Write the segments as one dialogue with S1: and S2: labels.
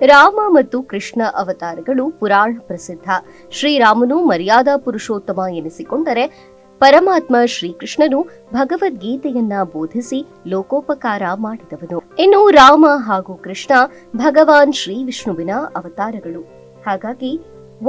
S1: ರಾಮ ಮತ್ತು ಕೃಷ್ಣ ಅವತಾರಗಳು ಪುರಾಣ ಪ್ರಸಿದ್ಧ. ಶ್ರೀರಾಮನು ಮರ್ಯಾದಾ ಪುರುಷೋತ್ತಮ ಎನಿಸಿಕೊಂಡರೆ, ಪರಮಾತ್ಮ ಶ್ರೀಕೃಷ್ಣನು ಭಗವದ್ಗೀತೆಯನ್ನ ಬೋಧಿಸಿ ಲೋಕೋಪಕಾರ ಮಾಡಿದವನು. ಇನ್ನು ರಾಮ ಹಾಗೂ ಕೃಷ್ಣ ಭಗವಾನ್ ಶ್ರೀ ವಿಷ್ಣುವಿನ ಅವತಾರಗಳು. ಹಾಗಾಗಿ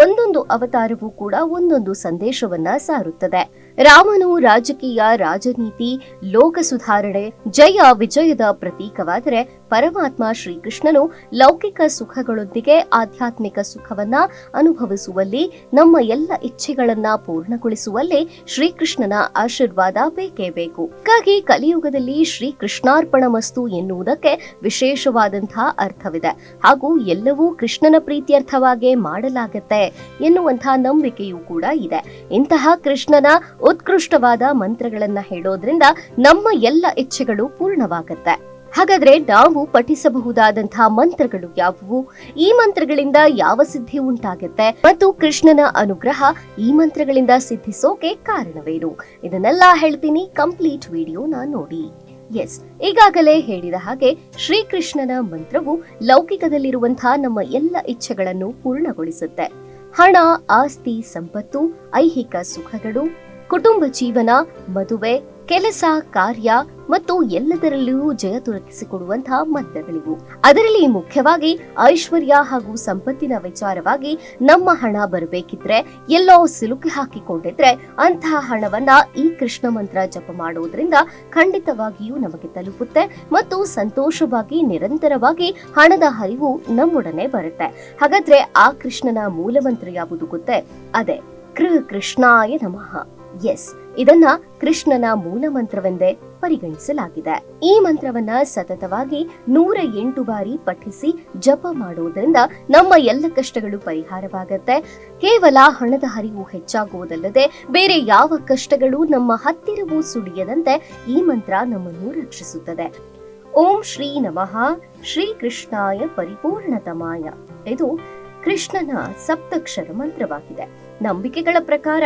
S1: ಒಂದೊಂದು ಅವತಾರವೂ ಕೂಡ ಒಂದೊಂದು ಸಂದೇಶವನ್ನ ಸಾರುತ್ತದೆ. ರಾಮನು ರಾಜಕೀಯ, ರಾಜನೀತಿ, ಲೋಕ ಸುಧಾರಣೆ, ಜಯ ವಿಜಯದ ಪ್ರತೀಕವಾದರೆ, ಪರಮಾತ್ಮ ಶ್ರೀಕೃಷ್ಣನು ಲೌಕಿಕ ಸುಖಗಳೊಂದಿಗೆ ಆಧ್ಯಾತ್ಮಿಕ ಸುಖವನ್ನ ಅನುಭವಿಸುವಲ್ಲಿ, ನಮ್ಮ ಎಲ್ಲ ಇಚ್ಛೆಗಳನ್ನ ಪೂರ್ಣಗೊಳಿಸುವಲ್ಲಿ ಶ್ರೀಕೃಷ್ಣನ ಆಶೀರ್ವಾದ ಬೇಕೇ ಬೇಕು. ಹಾಗಾಗಿ ಕಲಿಯುಗದಲ್ಲಿ ಶ್ರೀಕೃಷ್ಣಾರ್ಪಣಮಸ್ತು ಎನ್ನುವುದಕ್ಕೆ ವಿಶೇಷವಾದಂತಹ ಅರ್ಥವಿದೆ. ಹಾಗೂ ಎಲ್ಲವೂ ಕೃಷ್ಣನ ಪ್ರೀತ್ಯರ್ಥವಾಗಿ ಮಾಡಲಾಗತ್ತೆ ಎನ್ನುವಂತಹ ನಂಬಿಕೆಯೂ ಕೂಡ ಇದೆ. ಇಂತಹ ಕೃಷ್ಣನ ಉತ್ಕೃಷ್ಟವಾದ ಮಂತ್ರಗಳನ್ನ ಹೇಳೋದ್ರಿಂದ ನಮ್ಮ ಎಲ್ಲ ಇಚ್ಛೆಗಳು ಪೂರ್ಣವಾಗತ್ತೆ. ಹಾಗಾದ್ರೆ ನಾವು ಪಠಿಸಬಹುದಾದಂತಹ ಮಂತ್ರಗಳು ಯಾವುವು? ಈ ಮಂತ್ರಗಳಿಂದ ಯಾವ ಸಿದ್ಧಿ ಉಂಟಾಗುತ್ತೆ ಮತ್ತು ಕೃಷ್ಣನ ಅನುಗ್ರಹ ಈ ಮಂತ್ರಗಳಿಂದ ಸಿದ್ಧಿಸೋಕೆ ಕಾರಣವೇನು? ಇದನ್ನೆಲ್ಲ ಹೇಳ್ತೀನಿ, ಕಂಪ್ಲೀಟ್ ವಿಡಿಯೋನ ನೋಡಿ. ಎಸ್, ಈಗಾಗಲೇ ಹೇಳಿದ ಹಾಗೆ ಶ್ರೀಕೃಷ್ಣನ ಮಂತ್ರವು ಲೌಕಿಕದಲ್ಲಿರುವಂತಹ ನಮ್ಮ ಎಲ್ಲ ಇಚ್ಛೆಗಳನ್ನು ಪೂರ್ಣಗೊಳಿಸುತ್ತೆ. ಹಣ, ಆಸ್ತಿ, ಸಂಪತ್ತು, ಐಹಿಕ ಸುಖಗಳು, ಕುಟುಂಬ ಜೀವನ, ಮದುವೆ, ಕೆಲಸ, ಕಾರ್ಯ ಮತ್ತು ಎಲ್ಲದರಲ್ಲಿಯೂ ಜಯ ದೊರಕಿಸಿಕೊಡುವಂತಹ ಮಂತ್ರಗಳಿವು. ಅದರಲ್ಲಿ ಮುಖ್ಯವಾಗಿ ಐಶ್ವರ್ಯ ಹಾಗೂ ಸಂಪತ್ತಿನ ವಿಚಾರವಾಗಿ ನಮ್ಮ ಹಣ ಬರಬೇಕಿದ್ರೆ, ಎಲ್ಲೋ ಸಿಲುಕಿ ಹಾಕಿಕೊಂಡಿದ್ರೆ ಅಂತಹ ಹಣವನ್ನ ಈ ಕೃಷ್ಣ ಮಂತ್ರ ಜಪ ಮಾಡೋದ್ರಿಂದ ಖಂಡಿತವಾಗಿಯೂ ನಮಗೆ ತಲುಪುತ್ತೆ ಮತ್ತು ಸಂತೋಷವಾಗಿ ನಿರಂತರವಾಗಿ ಹಣದ ಹರಿವು ನಮ್ಮೊಡನೆ ಬರುತ್ತೆ. ಹಾಗಾದ್ರೆ ಆ ಕೃಷ್ಣನ ಮೂಲ ಮಂತ್ರ ಯಾವುದು ಗೊತ್ತೇ? ಅದೇ ಕೃಷ್ಣಾಯ ನಮಃ. ಎಸ್, ಇದನ್ನ ಕೃಷ್ಣನ ಮೂಲ ಮಂತ್ರವೆಂದೇ ಪರಿಗಣಿಸಲಾಗಿದೆ. ಈ ಮಂತ್ರವನ್ನ ಸತತವಾಗಿ 108 ಬಾರಿ ಪಠಿಸಿ ಜಪ ಮಾಡೋದ್ರಿಂದ ನಮ್ಮ ಎಲ್ಲ ಕಷ್ಟಗಳು ಪರಿಹಾರವಾಗತ್ತೆ. ಕೇವಲ ಹಣದ ಹರಿವು ಹೆಚ್ಚಾಗುವುದಲ್ಲದೆ ಬೇರೆ ಯಾವ ಕಷ್ಟಗಳು ನಮ್ಮ ಹತ್ತಿರವೂ ಸುಳಿಯದಂತೆ ಈ ಮಂತ್ರ ನಮ್ಮನ್ನು ರಕ್ಷಿಸುತ್ತದೆ. ಓಂ ಶ್ರೀ ನಮಃ ಶ್ರೀ ಕೃಷ್ಣಾಯ ಪರಿಪೂರ್ಣತಮಾಯ. ಇದು ಕೃಷ್ಣನ ಸಪ್ತಕ್ಷರ ಮಂತ್ರವಾಗಿದೆ. ನಂಬಿಕೆಗಳ ಪ್ರಕಾರ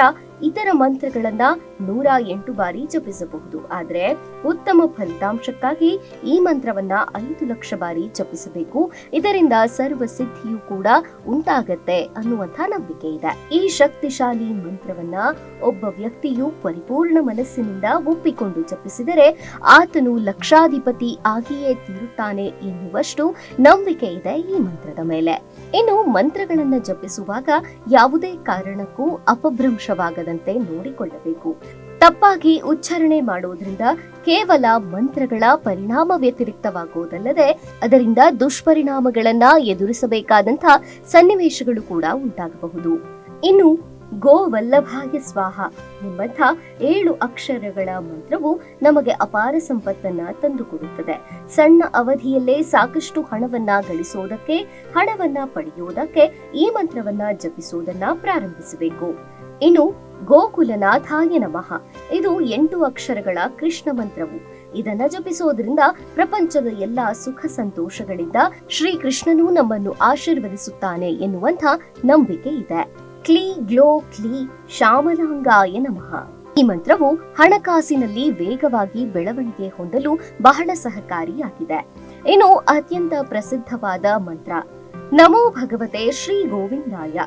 S1: ಇತರ ಮಂತ್ರಗಳನ್ನ 108 ಬಾರಿ ಜಪಿಸಬಹುದು. ಆದ್ರೆ ಉತ್ತಮ ಫಲಿತಾಂಶಕ್ಕಾಗಿ ಈ ಮಂತ್ರವನ್ನ 5 ಲಕ್ಷ ಬಾರಿ ಜಪಿಸಬೇಕು. ಇದರಿಂದ ಸರ್ವ ಸಿದ್ಧಿಯೂ ಕೂಡ ಉಂಟಾಗತ್ತೆ ಅನ್ನುವಂಥ ನಂಬಿಕೆ ಇದೆ. ಈ ಶಕ್ತಿಶಾಲಿ ಮಂತ್ರವನ್ನ ಒಬ್ಬ ವ್ಯಕ್ತಿಯು ಪರಿಪೂರ್ಣ ಮನಸ್ಸಿನಿಂದ ಒಪ್ಪಿಕೊಂಡು ಜಪಿಸಿದರೆ ಆತನು ಲಕ್ಷಾಧಿಪತಿ ಆಗಿಯೇ ತೀರುತ್ತಾನೆ ಎನ್ನುವಷ್ಟು ನಂಬಿಕೆ ಇದೆ ಈ ಮಂತ್ರದ ಮೇಲೆ. ಇನ್ನು ಮಂತ್ರಗಳನ್ನ ಜಪಿಸುವಾಗ ಯಾವುದೇ ಕಾರಣಕ್ಕೂ ಅಪಭ್ರಂಶವಾಗದಂತೆ ನೋಡಿಕೊಳ್ಳಬೇಕು. ತಪ್ಪಾಗಿ ಉಚ್ಚಾರಣೆ ಮಾಡೋದ್ರಿಂದ ಕೇವಲ ಮಂತ್ರಗಳ ಪರಿಣಾಮ ವ್ಯತಿರಿಕ್ತವಾಗುವುದಲ್ಲದೆ ಅದರಿಂದ ದುಷ್ಪರಿಣಾಮಗಳನ್ನ ಎದುರಿಸಬೇಕಾದಂತಹ ಸನ್ನಿವೇಶಗಳು ಕೂಡ ಉಂಟಾಗಬಹುದು. ಇನ್ನು ಗೋವಲ್ಲಭಾಯ ಸ್ವಾಹ ಎಂಬಂಥ 7 ಅಕ್ಷರಗಳ ಮಂತ್ರವು ನಮಗೆ ಅಪಾರ ಸಂಪತ್ತನ್ನ ತಂದುಕೊಡುತ್ತದೆ. ಸಣ್ಣ ಅವಧಿಯಲ್ಲೇ ಸಾಕಷ್ಟು ಹಣವನ್ನ ಗಳಿಸೋದಕ್ಕೆ, ಹಣವನ್ನ ಪಡೆಯುವುದಕ್ಕೆ ಈ ಮಂತ್ರವನ್ನ ಜಪಿಸುವುದನ್ನ ಪ್ರಾರಂಭಿಸಬೇಕು. ಇನ್ನು ಗೋಕುಲನಾಥಾಯ ನಮಃ. ಇದು 8 ಅಕ್ಷರಗಳ ಕೃಷ್ಣ ಮಂತ್ರವು. ಇದನ್ನ ಜಪಿಸೋದ್ರಿಂದ ಪ್ರಪಂಚದ ಎಲ್ಲಾ ಸುಖ ಸಂತೋಷಗಳಿಂದ ಶ್ರೀಕೃಷ್ಣನು ನಮ್ಮನ್ನು ಆಶೀರ್ವದಿಸುತ್ತಾನೆ ಎನ್ನುವಂಥ ನಂಬಿಕೆ ಇದೆ. ಕ್ಲೀ ಗ್ಲೋ ಕ್ಲೀ ಶ್ಯಾಮಲಾಂಗಾಯ ನಮಃ. ಈ ಮಂತ್ರವು ಹಣಕಾಸಿನಲ್ಲಿ ವೇಗವಾಗಿ ಬೆಳವಣಿಗೆ ಹೊಂದಲು ಬಹಳ ಸಹಕಾರಿಯಾಗಿದೆ. ಇನ್ನು ಅತ್ಯಂತ ಪ್ರಸಿದ್ಧವಾದ ಮಂತ್ರ ನಮೋ ಭಗವತೆ ಶ್ರೀ ಗೋವಿಂದಾಯ.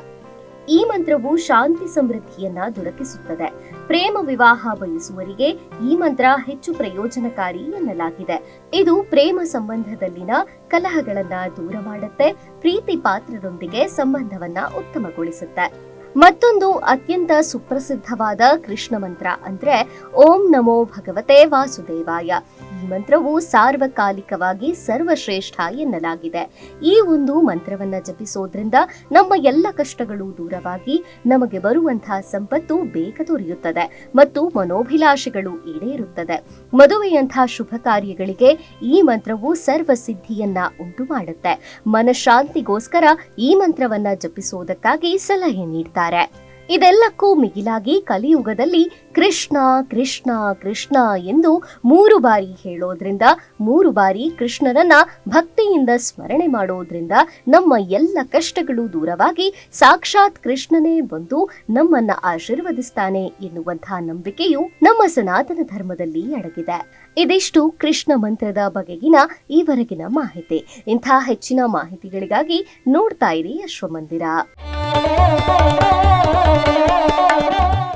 S1: ಈ ಮಂತ್ರವು ಶಾಂತಿ ಸಮೃದ್ಧಿಯನ್ನ ದೊರಕಿಸುತ್ತದೆ. ಪ್ರೇಮ ವಿವಾಹ ಬಯಸುವರಿಗೆ ಈ ಮಂತ್ರ ಹೆಚ್ಚು ಪ್ರಯೋಜನಕಾರಿ ಎನ್ನಲಾಗಿದೆ. ಇದು ಪ್ರೇಮ ಸಂಬಂಧದಲ್ಲಿನ ಕಲಹಗಳನ್ನ ದೂರ ಮಾಡುತ್ತೆ, ಪ್ರೀತಿ ಪಾತ್ರರೊಂದಿಗೆ ಸಂಬಂಧವನ್ನ ಉತ್ತಮಗೊಳಿಸುತ್ತೆ. ಮತ್ತೊಂದು ಅತ್ಯಂತ ಸುಪ್ರಸಿದ್ಧವಾದ ಕೃಷ್ಣ ಮಂತ್ರ ಅಂದ್ರೆ ಓಂ ನಮೋ ಭಗವತೆ ವಾಸುದೇವಾಯ. ಈ ಮಂತ್ರವು ಸಾರ್ವಕಾಲಿಕವಾಗಿ ಸರ್ವಶ್ರೇಷ್ಠ ಎನ್ನಲಾಗಿದೆ. ಈ ಒಂದು ಮಂತ್ರವನ್ನ ಜಪಿಸೋದ್ರಿಂದ ನಮ್ಮ ಎಲ್ಲ ಕಷ್ಟಗಳು ದೂರವಾಗಿ ನಮಗೆ ಬರುವಂತಹ ಸಂಪತ್ತು ಬೇಗ ದೊರೆಯುತ್ತದೆ ಮತ್ತು ಮನೋಭಿಲಾಷೆಗಳು ಈಡೇರುತ್ತದೆ. ಮದುವೆಯಂತಹ ಶುಭ ಕಾರ್ಯಗಳಿಗೆ ಈ ಮಂತ್ರವು ಸರ್ವ ಸಿದ್ಧಿಯನ್ನ ಉಂಟು ಮಾಡುತ್ತೆ. ಮನಃಶಾಂತಿಗೋಸ್ಕರ ಈ ಮಂತ್ರವನ್ನ ಜಪಿಸೋದಕ್ಕಾಗಿ ಸಲಹೆ ನೀಡ್ತಾರೆ. ಇದೆಲ್ಲಕ್ಕೂ ಮಿಗಿಲಾಗಿ ಕಲಿಯುಗದಲ್ಲಿ ಕೃಷ್ಣ ಕೃಷ್ಣ ಕೃಷ್ಣ ಎಂದು 3 ಬಾರಿ ಹೇಳೋದ್ರಿಂದ, 3 ಬಾರಿ ಕೃಷ್ಣನನ್ನ ಭಕ್ತಿಯಿಂದ ಸ್ಮರಣೆ ಮಾಡೋದ್ರಿಂದ ನಮ್ಮ ಎಲ್ಲ ಕಷ್ಟಗಳು ದೂರವಾಗಿ ಸಾಕ್ಷಾತ್ ಕೃಷ್ಣನೇ ಬಂದು ನಮ್ಮನ್ನ ಆಶೀರ್ವದಿಸ್ತಾನೆ ಎನ್ನುವಂತಹ ನಂಬಿಕೆಯು ನಮ್ಮ ಸನಾತನ ಧರ್ಮದಲ್ಲಿ ಅಡಗಿದೆ. ಇದಿಷ್ಟು ಕೃಷ್ಣ ಮಂತ್ರದ ಬಗೆಗಿನ ಈವರೆಗಿನ ಮಾಹಿತಿ. ಇಂಥ ಹೆಚ್ಚಿನ ಮಾಹಿತಿಗಳಿಗಾಗಿ ನೋಡ್ತಾ ಇರಿ ಅಶ್ವಮಂದಿರ.